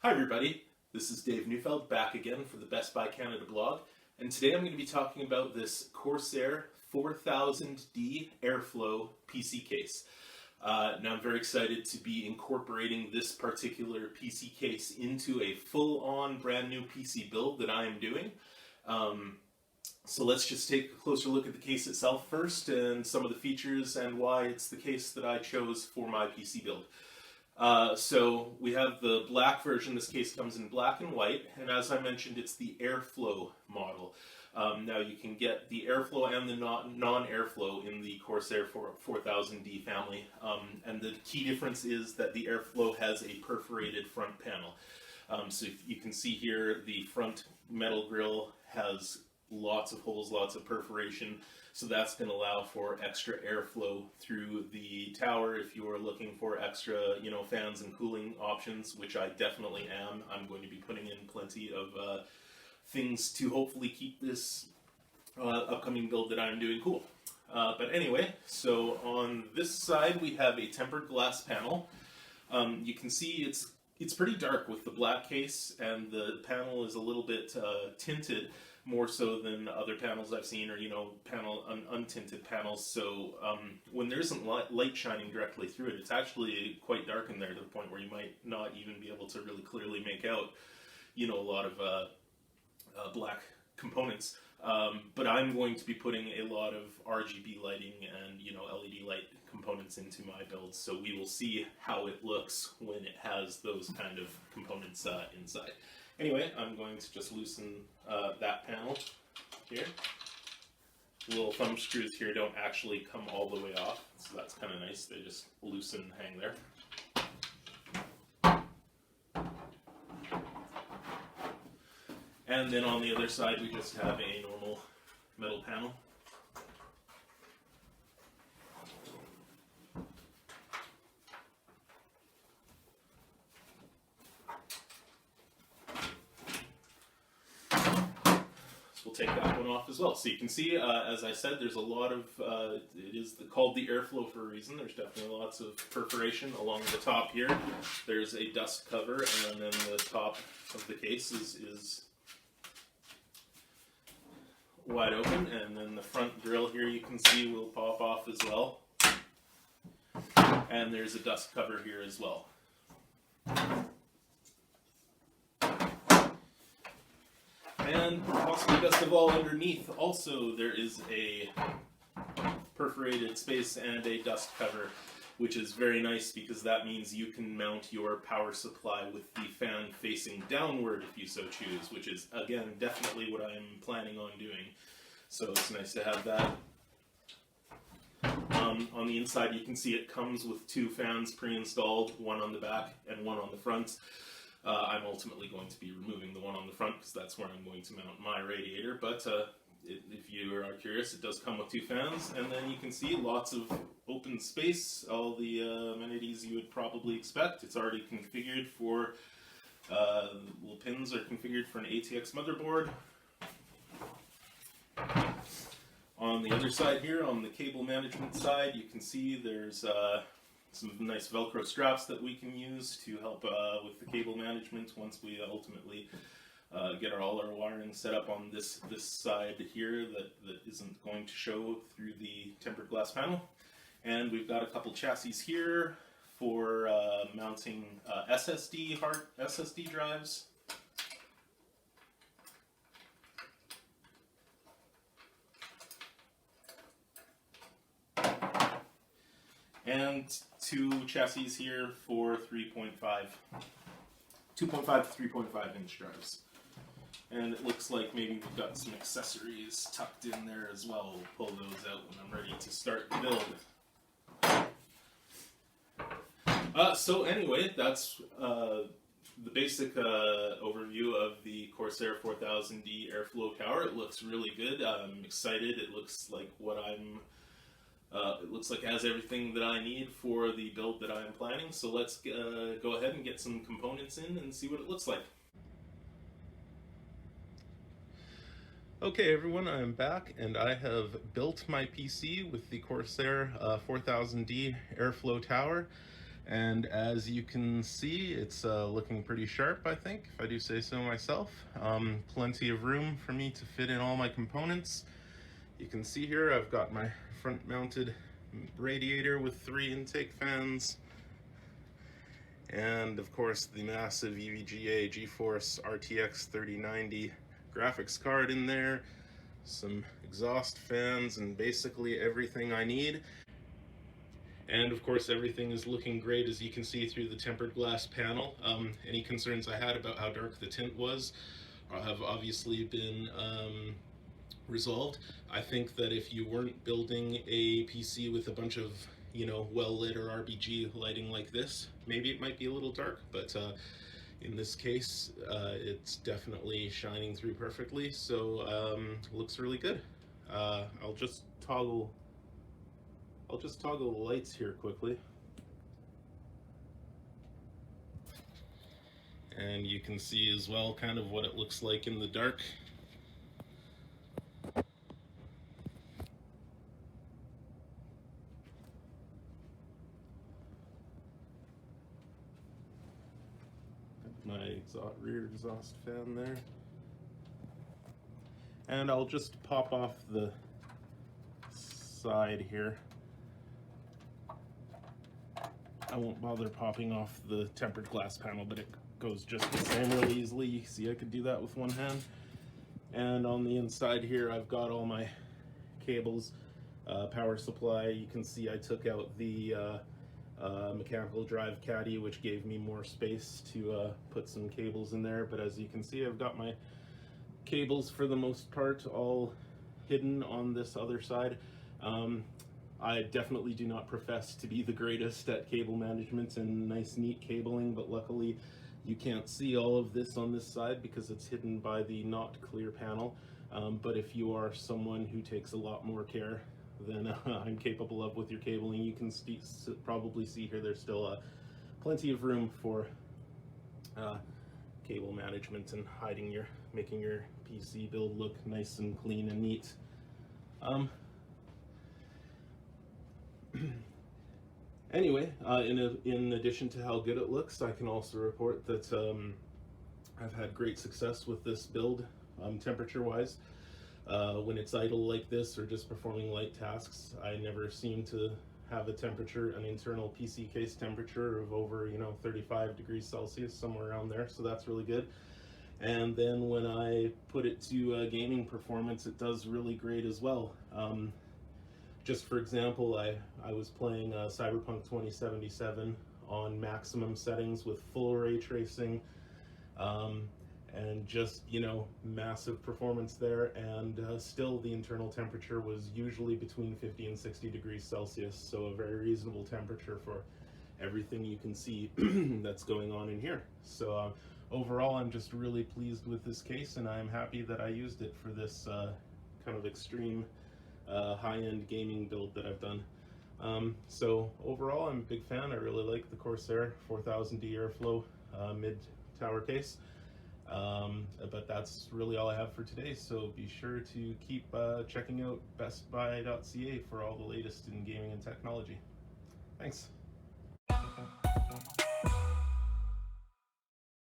Hi everybody, this is Dave Neufeld back again for the Best Buy Canada blog, and today I'm going to be talking about this Corsair 4000D Airflow PC case. Now I'm very excited to be incorporating this particular PC case into a full-on brand new PC build that I am doing. So let's just take a closer look at the case itself first and some of the features and why it's the case that I chose for my PC build. So we have the black version. This case comes in black and white, and as I mentioned, it's the Airflow model. Now you can get the Airflow and the non-Airflow in the Corsair 4000D family, and the key difference is that the Airflow has a perforated front panel. So you can see here the front metal grille has lots of holes, lots of perforation, so that's going to allow for extra airflow through the tower if you are looking for extra, fans and cooling options, which I definitely am. I'm going to be putting in plenty of things to hopefully keep this upcoming build that I'm doing cool. But anyway, so on this side we have a tempered glass panel. You can see it's pretty dark with the black case, and the panel is a little bit tinted, more so than other panels I've seen, or untinted panels. So when there isn't light shining directly through it, it's actually quite dark in there to the point where you might not even be able to really clearly make out, a lot of black components. But I'm going to be putting a lot of RGB lighting and LED light components into my build, so we will see how it looks when it has those kind of components inside. Anyway, I'm going to just loosen that panel here. The little thumb screws here don't actually come all the way off, so that's kind of nice. They just loosen and hang there. And then on the other side, we just have a normal metal panel. We'll take that one off as well. So you can see, as I said, there's a lot of, it is called the Airflow for a reason. There's definitely lots of perforation along the top here. There's a dust cover, and then the top of the case is wide open, and then the front grille here you can see will pop off as well. And there's a dust cover here as well. And possibly best of all, underneath also there is a perforated space and a dust cover, which is very nice because that means you can mount your power supply with the fan facing downward if you so choose, which is, again, definitely what I'm planning on doing. So it's nice to have that. On the inside you can see it comes with two fans pre-installed, one on the back and one on the front. I'm ultimately going to be removing the one on the front because that's where I'm going to mount my radiator, but if you are curious, it does come with two fans, and then you can see lots of open space, all the amenities you would probably expect. It's already configured for, little pins are configured for an ATX motherboard. On the other side here, on the cable management side, you can see there's some nice Velcro straps that we can use to help with the cable management once we ultimately get all our wiring set up on this side here that isn't going to show through the tempered glass panel. And we've got a couple chassis here for mounting hard SSD drives. And two chassis here for 2.5 to 3.5 inch drives. And it looks like maybe we've got some accessories tucked in there as well. We'll pull those out when I'm ready to start the build. So anyway, that's the basic overview of the Corsair 4000D Airflow tower. It looks really good. I'm excited. It looks like it looks like it has everything that I need for the build that I'm planning. So let's go ahead and get some components in and see what it looks like. Okay everyone, I'm back and I have built my PC with the Corsair 4000D Airflow tower. And as you can see, it's looking pretty sharp, I think, if I do say so myself. Plenty of room for me to fit in all my components. You can see here I've got my front mounted radiator with 3 intake fans, and of course the massive EVGA GeForce RTX 3090 graphics card in there, some exhaust fans, and basically everything I need. And of course everything is looking great, as you can see through the tempered glass panel. Any concerns I had about how dark the tint was have obviously been resolved. I think that if you weren't building a PC with a bunch of, well lit or RGB lighting like this, maybe it might be a little dark, but in this case it's definitely shining through perfectly, so looks really good. I'll just toggle the lights here quickly, and you can see as well kind of what it looks like in the dark. My rear exhaust fan there, and I'll just pop off the side here. I won't bother popping off the tempered glass panel, but it goes just the same really easily. You see I could do that with one hand. And on the inside here I've got all my cables, power supply. You can see I took out the mechanical drive caddy, which gave me more space to put some cables in there, but as you can see I've got my cables for the most part all hidden on this other side. I definitely do not profess to be the greatest at cable management and nice neat cabling, but luckily you can't see all of this on this side because it's hidden by the not clear panel. But if you are someone who takes a lot more care than I'm capable of with your cabling, you can probably see here there's still plenty of room for cable management and making your PC build look nice and clean and neat. Anyway, in addition to how good it looks, I can also report that I've had great success with this build, temperature-wise. When it's idle like this or just performing light tasks, I never seem to have an internal PC case temperature of over 35 degrees Celsius, somewhere around there, so that's really good. And then when I put it to gaming performance, it does really great as well. Just for example, I was playing Cyberpunk 2077 on maximum settings with full ray tracing, and just massive performance there, and still the internal temperature was usually between 50 and 60 degrees Celsius, so a very reasonable temperature for everything you can see that's going on in here. So overall I'm just really pleased with this case, and I'm happy that I used it for this kind of extreme high-end gaming build that I've done. So overall I'm a big fan. I really like the Corsair 4000D Airflow mid-tower case. But that's really all I have for today, so be sure to keep checking out bestbuy.ca for all the latest in gaming and technology. Thanks.